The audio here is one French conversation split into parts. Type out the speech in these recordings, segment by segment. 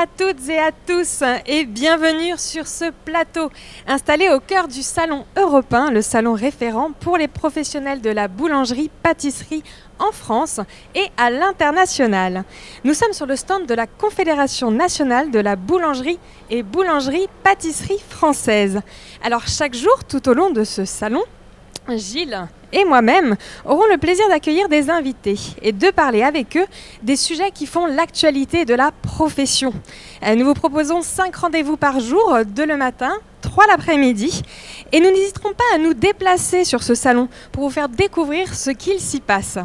à toutes et à tous et bienvenue sur ce plateau installé au cœur du salon européen, le salon référent pour les professionnels de la boulangerie-pâtisserie en France et à l'international. Nous sommes sur le stand de la Confédération nationale de la boulangerie et boulangerie-pâtisserie française. Alors chaque jour tout au long de ce salon, Gilles et moi-même aurons le plaisir d'accueillir des invités et de parler avec eux des sujets qui font l'actualité de la profession. Nous vous proposons 5 rendez-vous par jour, 2 le matin, 3 l'après-midi, et nous n'hésiterons pas à nous déplacer sur ce salon pour vous faire découvrir ce qu'il s'y passe.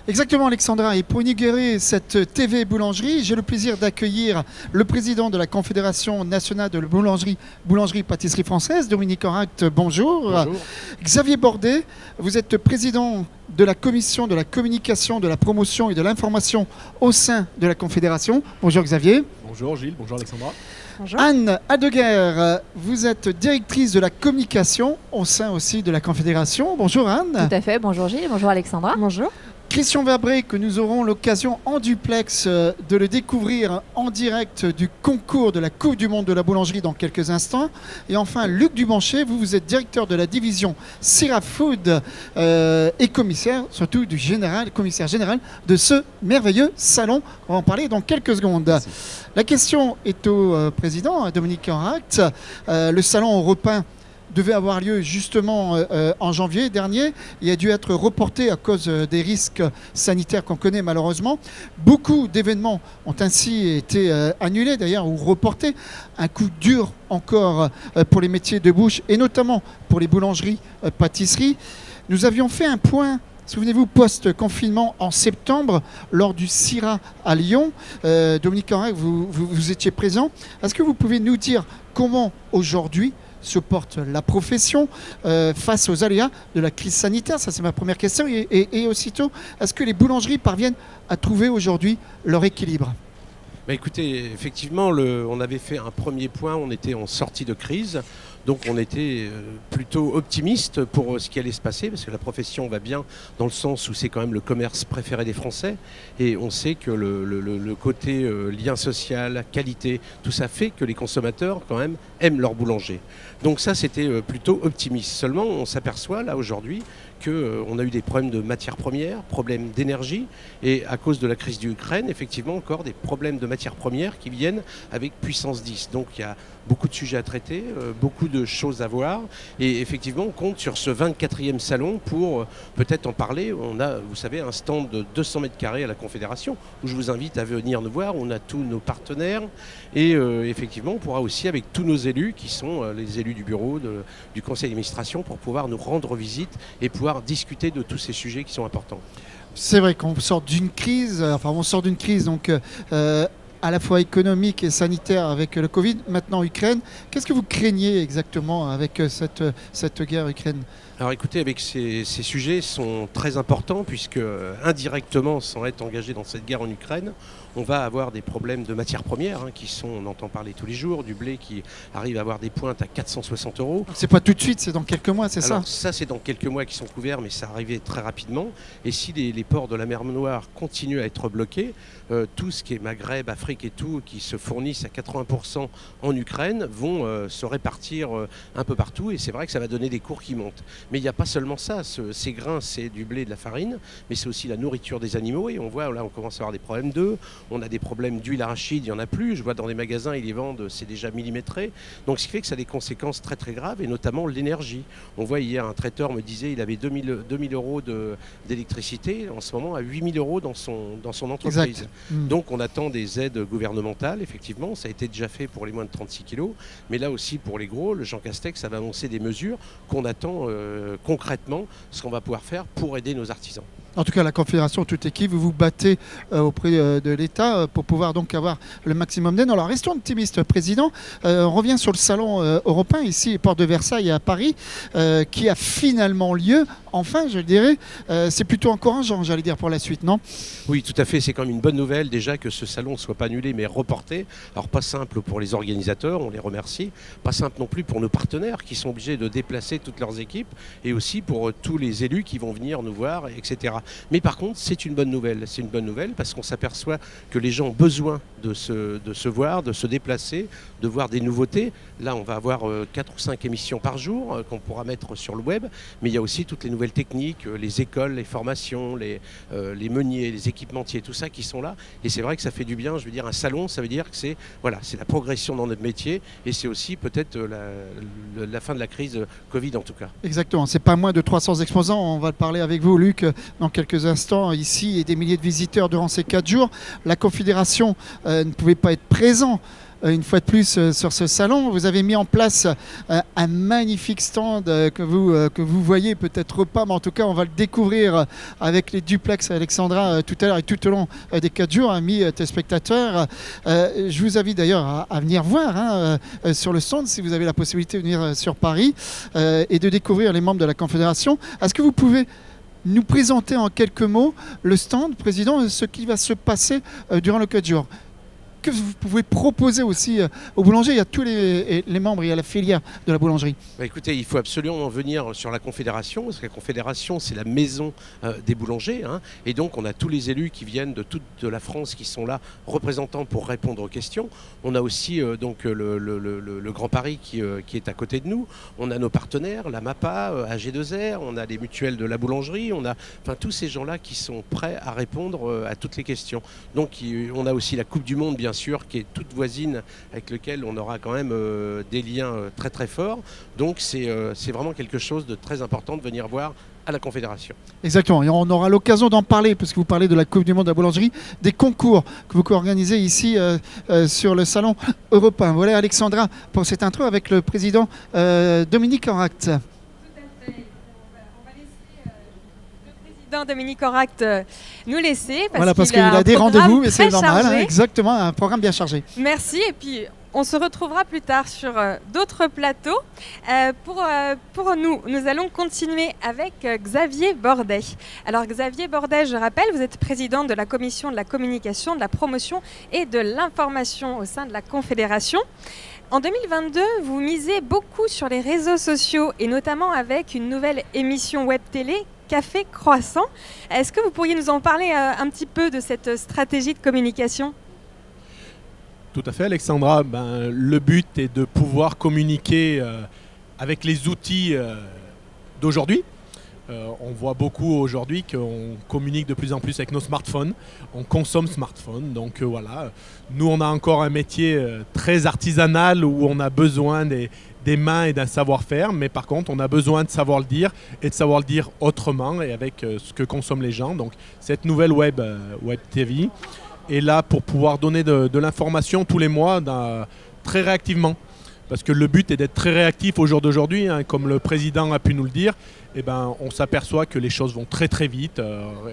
Exactement Alexandra, et pour inaugurer cette TV boulangerie, j'ai le plaisir d'accueillir le président de la Confédération nationale de la boulangerie-pâtisserie française, Dominique Enracte, bonjour. Bonjour. Xavier Bordet, vous êtes président de la commission de la communication, de la promotion et de l'information au sein de la Confédération. Bonjour Xavier. Bonjour Gilles, bonjour Alexandra. Bonjour. Anne Adeguer, vous êtes directrice de la communication au sein aussi de la Confédération. Bonjour Anne. Tout à fait, bonjour Gilles, bonjour Alexandra. Bonjour. Christian Verbré, que nous aurons l'occasion en duplex de le découvrir en direct du concours de la Coupe du Monde de la boulangerie dans quelques instants. Et enfin, Luc Dubanché, vous êtes directeur de la division Syrah Food et commissaire, surtout du commissaire général de ce merveilleux salon. On va en parler dans quelques secondes. Merci. La question est au président, Dominique Enracte. Le salon européen devait avoir lieu justement en janvier dernier. Il a dû être reporté à cause des risques sanitaires qu'on connaît malheureusement. Beaucoup d'événements ont ainsi été annulés d'ailleurs ou reportés. Un coup dur encore pour les métiers de bouche et notamment pour les boulangeries, pâtisseries. Nous avions fait un point, souvenez-vous, post-confinement en septembre, lors du Syrah à Lyon. Dominique Enracte, vous étiez présent. Est-ce que vous pouvez nous dire comment aujourd'hui se porte la profession face aux aléas de la crise sanitaire? Ça, c'est ma première question. Et aussitôt, est-ce que les boulangeries parviennent à trouver aujourd'hui leur équilibre? Bah écoutez, effectivement, on avait fait un premier point, on était en sortie de crise, donc on était plutôt optimiste pour ce qui allait se passer, parce que la profession va bien dans le sens où c'est quand même le commerce préféré des Français, et on sait que le côté lien social, qualité, tout ça fait que les consommateurs quand même aiment leur boulanger. Donc ça, c'était plutôt optimiste. Seulement, on s'aperçoit là aujourd'hui qu'on a eu des problèmes de matières premières, problèmes d'énergie, et à cause de la crise d'Ukraine, effectivement encore des problèmes de matières premières qui viennent avec puissance 10. Donc il y a beaucoup de sujets à traiter, beaucoup de choses à voir, et effectivement on compte sur ce 24e salon pour peut-être en parler. On a, vous savez, un stand de 200 mètres carrés à la Confédération, où je vous invite à venir nous voir. On a tous nos partenaires, et effectivement on pourra aussi avec tous nos élus, qui sont les élus du bureau, du conseil d'administration, pour pouvoir nous rendre visite et pouvoir discuter de tous ces sujets qui sont importants. C'est vrai qu'on sort d'une crise, donc à la fois économique et sanitaire avec le Covid, maintenant Ukraine. Qu'est-ce que vous craignez exactement avec cette guerre Ukraine? Alors écoutez, avec ces sujets sont très importants, puisque indirectement, sans être engagé dans cette guerre en Ukraine, on va avoir des problèmes de matières premières qui sont, on entend parler tous les jours, du blé qui arrive à avoir des pointes à 460 €. C'est pas tout de suite, c'est dans quelques mois, c'est ça? Ça, c'est dans quelques mois qui sont couverts, mais ça arrivait très rapidement. Et si les ports de la mer Noire continuent à être bloqués, tout ce qui est Maghreb, Afrique et tout, qui se fournissent à 80% en Ukraine, vont se répartir un peu partout. Et c'est vrai que ça va donner des cours qui montent. Mais il n'y a pas seulement ça. Ces grains, c'est du blé et de la farine, mais c'est aussi la nourriture des animaux. Et on voit, là, on commence à avoir des problèmes d'œufs. On a des problèmes d'huile arachide, il n'y en a plus. Je vois dans les magasins, ils les vendent, c'est déjà millimétré. Donc ce qui fait que ça a des conséquences très très graves, et notamment l'énergie. On voit hier, un traiteur me disait il avait 2000 € d'électricité, en ce moment à 8000 € dans son entreprise. Exact. Donc on attend des aides gouvernementales, effectivement. Ça a été déjà fait pour les moins de 36 kilos. Mais là aussi, pour les gros, le Jean Castex, ça va annoncer des mesures qu'on attend concrètement, ce qu'on va pouvoir faire pour aider nos artisans. En tout cas, la Confédération, toute équipe, vous vous battez auprès de l'État pour pouvoir donc avoir le maximum d'aide. Alors, restons optimistes, Président. On revient sur le salon européen, ici, Porte de Versailles à Paris, qui a finalement lieu. Enfin, je dirais, c'est plutôt encourageant, j'allais dire, pour la suite, non? Oui, tout à fait. C'est quand même une bonne nouvelle, déjà, que ce salon ne soit pas annulé, mais reporté. Alors, pas simple pour les organisateurs, on les remercie. Pas simple non plus pour nos partenaires, qui sont obligés de déplacer toutes leurs équipes, et aussi pour tous les élus qui vont venir nous voir, etc. Mais par contre, c'est une bonne nouvelle. C'est une bonne nouvelle parce qu'on s'aperçoit que les gens ont besoin de se voir, de se déplacer, de voir des nouveautés. Là, on va avoir 4 ou 5 émissions par jour qu'on pourra mettre sur le web, mais il y a aussi toutes les nouvelles techniques, les écoles, les formations, les meuniers, les équipementiers, tout ça qui sont là. Et c'est vrai que ça fait du bien. Je veux dire, un salon, ça veut dire que c'est la progression dans notre métier, et c'est aussi peut-être la fin de la crise Covid en tout cas. Exactement, c'est pas moins de 300 exposants. On va parler avec vous, Luc, dans quelques instants ici, et des milliers de visiteurs durant ces 4 jours. La Confédération ne pouvait pas être présente une fois de plus sur ce salon. Vous avez mis en place un magnifique stand que vous voyez peut-être pas, mais en tout cas on va le découvrir avec les duplex Alexandra tout à l'heure et tout au long des 4 jours, amis téléspectateurs. Je vous invite d'ailleurs à venir voir sur le stand si vous avez la possibilité de venir sur Paris et de découvrir les membres de la Confédération. Est-ce que vous pouvez nous présenter en quelques mots le stand, Président, ce qui va se passer durant le 4 jours? Que vous pouvez proposer aussi aux boulangers? Il y a tous les membres, il y a la filière de la boulangerie. Bah écoutez, il faut absolument venir sur la Confédération, parce que la Confédération, c'est la maison des boulangers, hein, et donc on a tous les élus qui viennent de toute la France qui sont là, représentants pour répondre aux questions. On a aussi donc le Grand Paris qui est à côté de nous. On a nos partenaires, la MAPA, AG2R, on a les mutuelles de la boulangerie, on a tous ces gens-là qui sont prêts à répondre à toutes les questions. Donc on a aussi la Coupe du Monde, bien sûr, qui est toute voisine, avec lequel on aura quand même des liens très très forts. Donc c'est vraiment quelque chose de très important de venir voir à la Confédération. Exactement, et on aura l'occasion d'en parler, parce que vous parlez de la Coupe du Monde de la boulangerie, des concours que vous organisez ici sur le salon européen. Voilà Alexandra pour cette intro avec le président Dominique Enract. Dominique Enract nous laisser parce qu'il a des rendez-vous et c'est normal, hein, exactement, un programme bien chargé. Merci, et puis on se retrouvera plus tard sur d'autres plateaux. Pour nous allons continuer avec Xavier Bordet. Alors Xavier Bordet, je rappelle, vous êtes président de la commission de la communication, de la promotion et de l'information au sein de la Confédération. En 2022, vous misez beaucoup sur les réseaux sociaux et notamment avec une nouvelle émission web télé, Café Croissant. Est-ce que vous pourriez nous en parler un petit peu de cette stratégie de communication ? Tout à fait, Alexandra. Le but est de pouvoir communiquer avec les outils d'aujourd'hui. On voit beaucoup aujourd'hui qu'on communique de plus en plus avec nos smartphones, on consomme smartphones, donc voilà. Nous, on a encore un métier très artisanal où on a besoin des mains et d'un savoir-faire, mais par contre, on a besoin de savoir le dire et de savoir le dire autrement et avec ce que consomment les gens. Donc, cette nouvelle web TV est là pour pouvoir donner de l'information tous les mois très réactivement. Parce que le but est d'être très réactif au jour d'aujourd'hui, hein, comme le président a pu nous le dire. On s'aperçoit que les choses vont très très vite.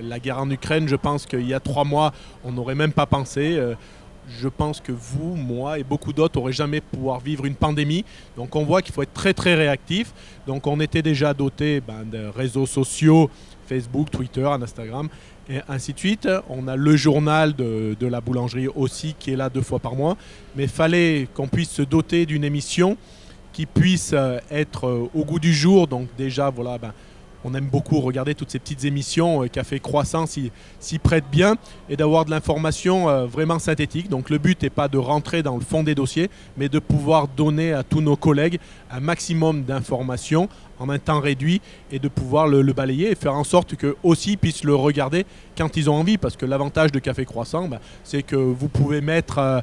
La guerre en Ukraine, je pense qu'il y a 3 mois, on n'aurait même pas pensé. Je pense que vous, moi et beaucoup d'autres n'auraient jamais pouvoir vivre une pandémie. Donc on voit qu'il faut être très très réactif. Donc on était déjà doté de réseaux sociaux, Facebook, Twitter, Instagram et ainsi de suite. On a le journal de la boulangerie aussi qui est là 2 fois par mois. Mais il fallait qu'on puisse se doter d'une émission qui puisse être au goût du jour. Donc déjà, voilà, on aime beaucoup regarder toutes ces petites émissions. Café Croissant s'y prête bien et d'avoir de l'information vraiment synthétique. Donc le but n'est pas de rentrer dans le fond des dossiers, mais de pouvoir donner à tous nos collègues un maximum d'informations en un temps réduit et de pouvoir le balayer et faire en sorte qu'eux aussi puissent le regarder quand ils ont envie. Parce que l'avantage de Café Croissant, c'est que vous pouvez mettre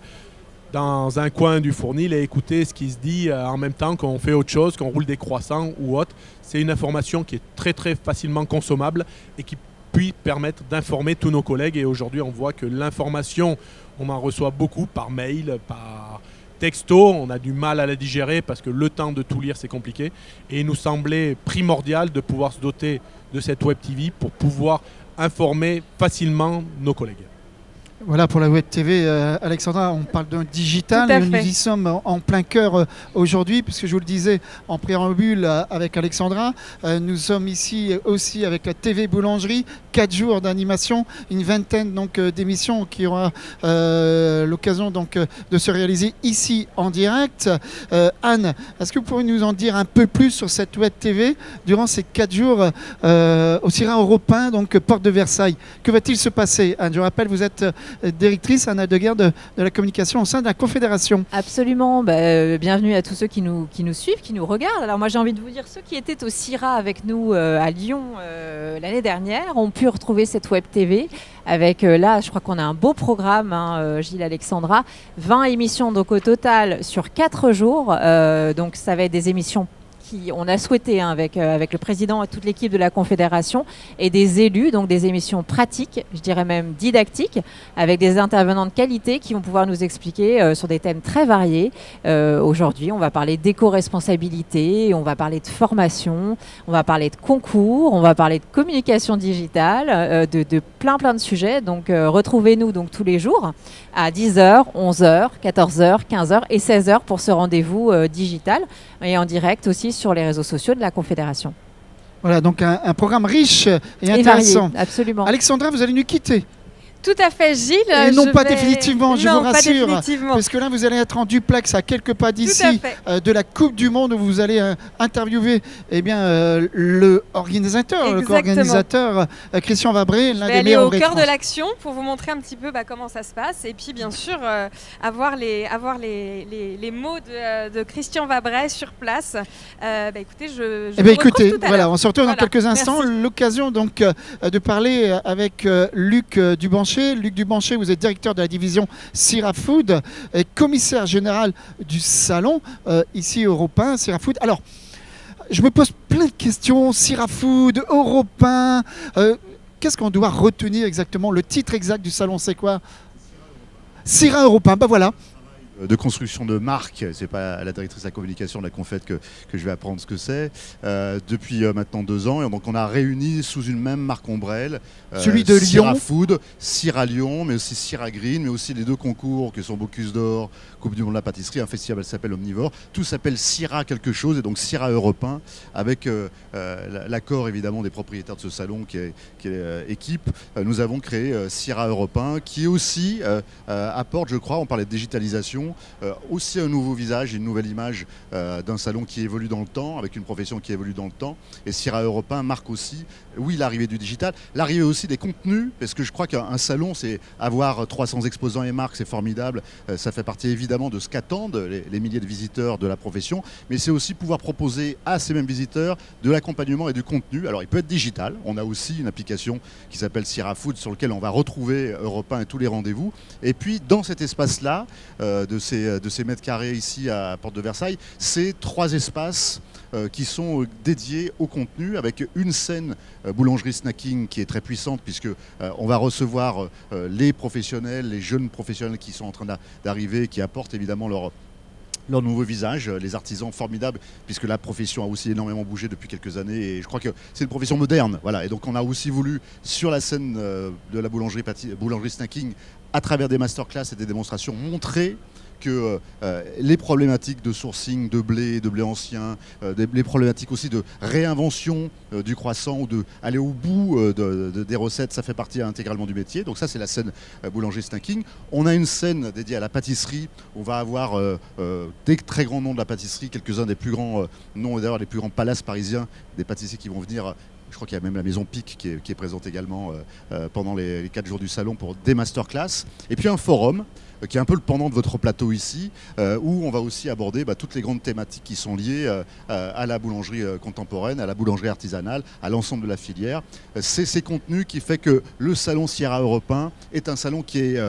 dans un coin du fournil et écouter ce qui se dit en même temps qu'on fait autre chose, qu'on roule des croissants ou autre. C'est une information qui est très très facilement consommable et qui peut permettre d'informer tous nos collègues. Et aujourd'hui, on voit que l'information, on en reçoit beaucoup par mail, par texto. On a du mal à la digérer parce que le temps de tout lire, c'est compliqué. Et il nous semblait primordial de pouvoir se doter de cette web TV pour pouvoir informer facilement nos collègues. Voilà pour la web TV, Alexandra, on parle d'un digital et nous y sommes en plein cœur aujourd'hui, puisque je vous le disais en préambule avec Alexandra, nous sommes ici aussi avec la TV Boulangerie, 4 jours d'animation, une vingtaine d'émissions qui aura l'occasion de se réaliser ici en direct. Anne, est-ce que vous pourriez nous en dire un peu plus sur cette web TV durant ces 4 jours au Syrah européen, donc porte de Versailles? Que va-t-il se passer, Anne? Je rappelle, vous êtes directrice Anna Deguerre de la communication au sein de la Confédération. Absolument. Bienvenue à tous ceux qui nous suivent, qui nous regardent. Alors moi j'ai envie de vous dire, ceux qui étaient au CIRA avec nous à Lyon l'année dernière ont pu retrouver cette web TV avec là je crois qu'on a un beau programme, hein, Gilles, Alexandra, 20 émissions donc au total sur 4 jours. Donc ça va être des émissions on a souhaité avec le président et toute l'équipe de la Confédération et des élus, donc des émissions pratiques, je dirais même didactiques, avec des intervenants de qualité qui vont pouvoir nous expliquer sur des thèmes très variés. Aujourd'hui, on va parler d'éco-responsabilité, on va parler de formation, on va parler de concours, on va parler de communication digitale, de plein de sujets. Donc retrouvez-nous donc tous les jours à 10h, 11h, 14h, 15h et 16h pour ce rendez-vous digital et en direct aussi sur les réseaux sociaux de la Confédération. Voilà, donc un programme riche et intéressant. Varié, absolument. Alexandra, vous allez nous quitter. Tout à fait, Gilles. Et non, pas définitivement, je vous rassure. Définitivement. Parce que là, vous allez être en duplex à quelques pas d'ici de la Coupe du Monde où vous allez interviewer le co-organisateur Christian Vabré, l'un des meilleurs. Au cœur de l'action pour vous montrer un petit peu comment ça se passe. Et puis, bien sûr, avoir les mots de Christian Vabré sur place. Écoutez, écoutez, voilà, on se retrouve dans quelques instants. L'occasion donc de parler avec Luc Dubanché. Luc Dubanché, vous êtes directeur de la division CIRA Food et commissaire général du salon ici européen CIRA Food. Alors, je me pose plein de questions. CIRA Food, européen, qu'est-ce qu'on doit retenir exactement? Le titre exact du salon, c'est quoi? CIRA européen, voilà. De construction de marque, c'est pas à la directrice de la communication de la Confed que je vais apprendre ce que c'est, depuis maintenant 2 ans. Et donc on a réuni sous une même marque ombrelle celui de CIRA Lyon, Food, CIRA Lyon, mais aussi CIRA Green, mais aussi les 2 concours qui sont Bocuse d'Or, Coupe du Monde de la pâtisserie, un festival qui s'appelle Omnivore. Tout s'appelle CIRA quelque chose, et donc CIRA européen, avec l'accord évidemment des propriétaires de ce salon qui est équipe. Nous avons créé CIRA européen qui aussi apporte, je crois, on parlait de digitalisation, aussi un nouveau visage, une nouvelle image d'un salon qui évolue dans le temps, avec une profession qui évolue dans le temps. Et CIRA européen marque aussi, oui, l'arrivée du digital, l'arrivée aussi des contenus, parce que je crois qu'un salon, c'est avoir 300 exposants et marques, c'est formidable, ça fait partie évidemment de ce qu'attendent les milliers de visiteurs de la profession, mais c'est aussi pouvoir proposer à ces mêmes visiteurs de l'accompagnement et du contenu. Alors il peut être digital, on a aussi une application qui s'appelle CIRA Food sur lequel on va retrouver européen et tous les rendez-vous. Et puis dans cet espace-là, de ces mètres carrés ici à Porte de Versailles, c'est 3 espaces qui sont dédiés au contenu, avec une scène boulangerie snacking qui est très puissante, puisque on va recevoir les professionnels, les jeunes professionnels qui sont en train d'arriver, qui apportent évidemment leur nouveau visage, les artisans formidables, puisque la profession a aussi énormément bougé depuis quelques années, et je crois que c'est une profession moderne. Voilà. Et donc on a aussi voulu, sur la scène de la boulangerie snacking, à travers des masterclass et des démonstrations, montrer que les problématiques de sourcing, de blé ancien, les problématiques aussi de réinvention du croissant ou d'aller au bout des recettes, ça fait partie intégralement du métier. Donc ça, c'est la scène boulanger snacking. On a une scène dédiée à la pâtisserie. On va avoir des très grands noms de la pâtisserie, quelques-uns des plus grands noms, et d'ailleurs les plus grands palaces parisiens, des pâtissiers qui vont venir. Je crois qu'il y a même la maison Pic qui est présente également pendant les 4 jours du salon pour des masterclass. Et puis un forum qui est un peu le pendant de votre plateau ici, où on va aussi aborder toutes les grandes thématiques qui sont liées à la boulangerie contemporaine, à la boulangerie artisanale, à l'ensemble de la filière. C'est ces contenus qui fait que le salon CIRA européen est un salon qui est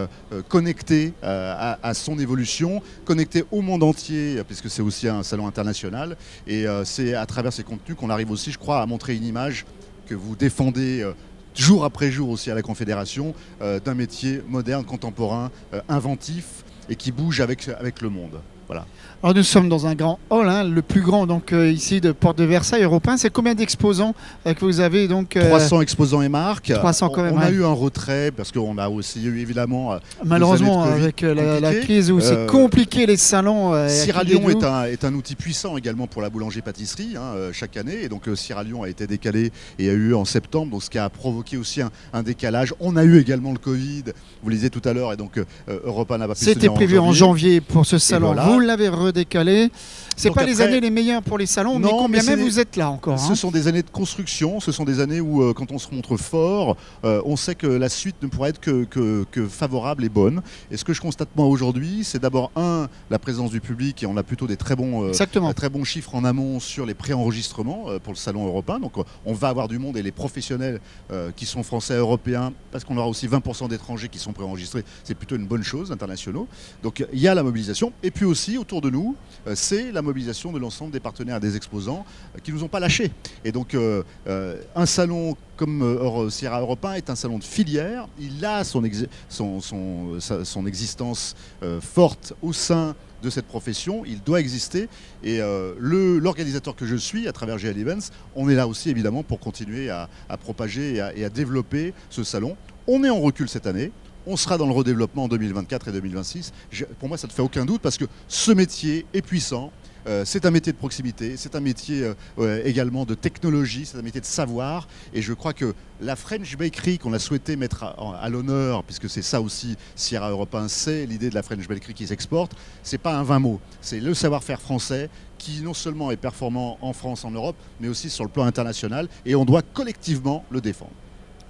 connecté à son évolution, connecté au monde entier, puisque c'est aussi un salon international. Et c'est à travers ces contenus qu'on arrive aussi, je crois, à montrer une image que vous défendez jour après jour aussi à la Confédération, d'un métier moderne, contemporain, inventif et qui bouge avec le monde. Voilà. Alors nous sommes dans un grand hall, le plus grand donc ici de Porte de Versailles européen. C'est combien d'exposants que vous avez donc 300 exposants et marques. 300 quand même. On a eu un retrait parce qu'on a aussi eu évidemment malheureusement avec la crise où c'est compliqué les salons. CIRA Lyon est un outil puissant également pour la boulangerie-pâtisserie chaque année, et donc CIRA Lyon a été décalé et a eu en septembre, donc ce qui a provoqué aussi un décalage. On a eu également le Covid, vous le disiez tout à l'heure, et donc Europa n'a pas pu se tenir C'était prévu en janvier pour ce salon. Voilà, vous l'avez redécalé. C'est Donc pas les après- années les meilleures pour les salons, mais Non, combien mais même c'est- vous êtes là encore. Ce sont des années de construction, ce sont des années où, quand on se montre fort, on sait que la suite ne pourra être que favorable et bonne. Et ce que je constate moi aujourd'hui, c'est d'abord, la présence du public, et on a plutôt des très bons chiffres en amont sur les préenregistrements pour le salon européen. Donc on va avoir du monde, et les professionnels qui sont français, européens, parce qu'on aura aussi 20% d'étrangers qui sont préenregistrés, c'est plutôt une bonne chose, internationaux. Donc il y a la mobilisation. Et puis aussi, autour de nous, c'est la mobilisation de l'ensemble des partenaires, des exposants qui ne nous ont pas lâchés. Et donc un salon comme Sierra Européen est un salon de filière. Il a son existence forte au sein de cette profession, il doit exister, et l'organisateur que je suis à travers GL Events, on est là aussi évidemment pour continuer à propager et à développer ce salon. On est en recul cette année. On sera dans le redéveloppement en 2024 et 2026. Pour moi, ça ne fait aucun doute, parce que ce métier est puissant. C'est un métier de proximité, c'est un métier également de technologie, c'est un métier de savoir. Et je crois que la French Bakery qu'on a souhaité mettre à l'honneur, puisque c'est ça aussi, Sierra Européen, c'est l'idée de la French Bakery qui s'exporte, c'est pas un 20 mots, c'est le savoir-faire français qui non seulement est performant en France, en Europe, mais aussi sur le plan international. Et on doit collectivement le défendre.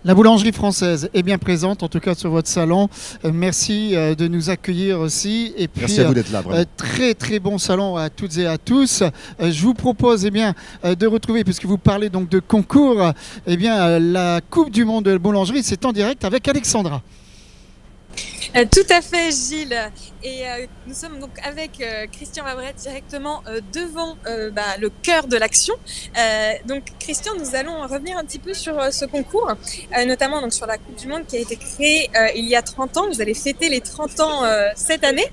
La boulangerie française est bien présente, en tout cas sur votre salon. Merci de nous accueillir aussi. Et puis, merci à vous d'être là. Vraiment. Très très bon salon à toutes et à tous. Je vous propose de retrouver, puisque vous parlez donc de concours, la Coupe du Monde de la boulangerie, c'est en direct avec Alexandra. Tout à fait, Gilles. Et nous sommes donc avec Christian Fabret directement devant le cœur de l'action. Donc Christian, nous allons revenir un petit peu sur ce concours, notamment donc sur la Coupe du Monde qui a été créée il y a 30 ans. Vous allez fêter les 30 ans cette année.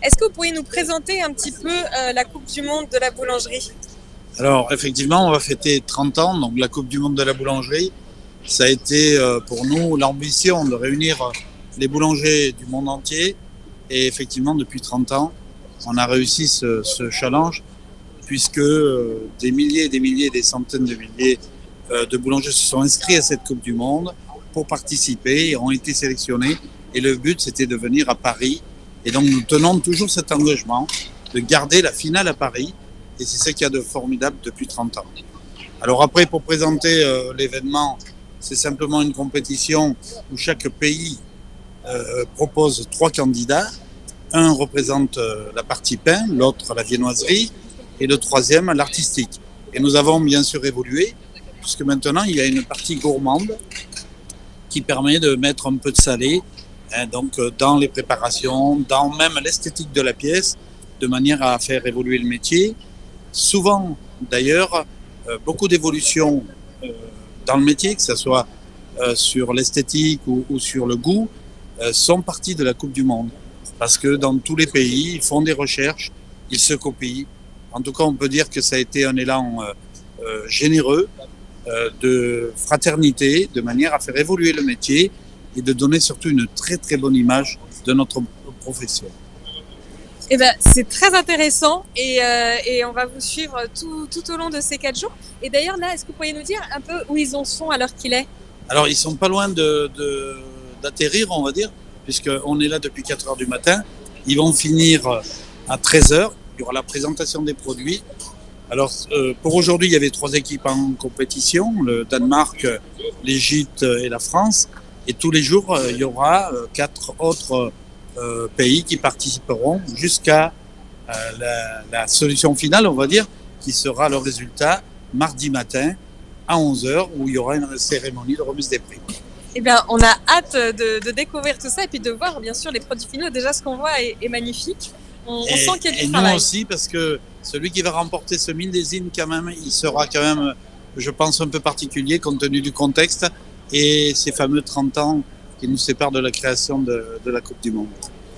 Est-ce que vous pourriez nous présenter un petit peu la Coupe du Monde de la boulangerie ? Alors effectivement, on va fêter 30 ans, donc la Coupe du Monde de la boulangerie. Ça a été pour nous l'ambition de réunir les boulangers du monde entier, et effectivement depuis 30 ans on a réussi ce challenge, puisque des milliers, des centaines de milliers de boulangers se sont inscrits à cette Coupe du Monde pour participer et ont été sélectionnés, et le but c'était de venir à Paris, et donc nous tenons toujours cet engagement de garder la finale à Paris, et c'est ce qu'il y a de formidable depuis 30 ans. Alors après, pour présenter l'événement, c'est simplement une compétition où chaque pays propose 3 candidats. Un représente la partie pain, l'autre la viennoiserie, et le troisième l'artistique. Et nous avons bien sûr évolué, puisque maintenant il y a une partie gourmande qui permet de mettre un peu de salé, donc dans les préparations, dans même l'esthétique de la pièce, de manière à faire évoluer le métier. Souvent d'ailleurs, beaucoup d'évolutions dans le métier, que ce soit sur l'esthétique ou sur le goût, sont partis de la Coupe du Monde, parce que dans tous les pays, ils font des recherches, ils se copient. En tout cas, on peut dire que ça a été un élan généreux de fraternité, de manière à faire évoluer le métier et de donner surtout une très très bonne image de notre profession. Eh ben, c'est très intéressant, et on va vous suivre tout au long de ces 4 jours. Et d'ailleurs là, est-ce que vous pourriez nous dire un peu où ils en sont à l'heure qu'il est ? Alors ils sont pas loin d'atterrir, on va dire, puisqu'on est là depuis 4 heures du matin. Ils vont finir à 13 heures. Il y aura la présentation des produits. Alors, pour aujourd'hui, il y avait 3 équipes en compétition, le Danemark, l'Égypte et la France. Et tous les jours, il y aura 4 autres pays qui participeront jusqu'à la solution finale, on va dire, qui sera le résultat mardi matin à 11 heures, où il y aura une cérémonie de remise des prix. Eh bien, on a hâte de découvrir tout ça et puis de voir bien sûr les produits finaux. Déjà, ce qu'on voit est magnifique. On sent qu'il y a du travail. Et nous aussi, parce que celui qui va remporter ce millésime, quand même, il sera quand même, je pense, un peu particulier compte tenu du contexte et ces fameux 30 ans qui nous séparent de la création de la Coupe du Monde.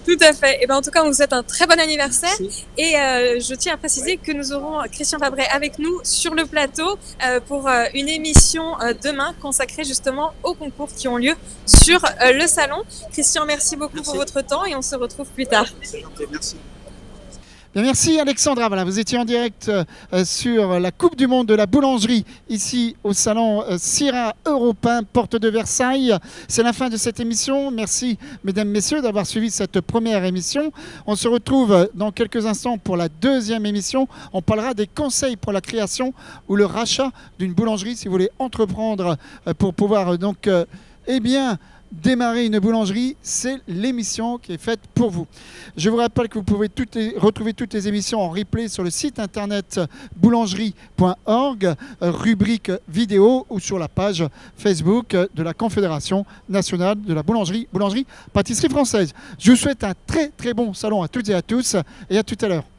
Tout à fait. Et ben en tout cas, on vous souhaite un très bon anniversaire. Merci. Et je tiens à préciser que nous aurons Christian Fabret avec nous sur le plateau pour une émission demain consacrée justement aux concours qui ont lieu sur le salon. Christian, merci beaucoup pour votre temps et on se retrouve plus tard. C'est gentil, merci. Bien, merci Alexandra. Voilà, vous étiez en direct sur la Coupe du Monde de la boulangerie ici au salon Syrah Européen, porte de Versailles. C'est la fin de cette émission. Merci mesdames, messieurs d'avoir suivi cette première émission. On se retrouve dans quelques instants pour la deuxième émission. On parlera des conseils pour la création ou le rachat d'une boulangerie si vous voulez entreprendre pour pouvoir donc démarrer une boulangerie, c'est l'émission qui est faite pour vous. Je vous rappelle que vous pouvez retrouver toutes les émissions en replay sur le site internet boulangerie.org, rubrique vidéo ou sur la page Facebook de la Confédération nationale de la boulangerie, pâtisserie française. Je vous souhaite un très très bon salon à toutes et à tous et à tout à l'heure.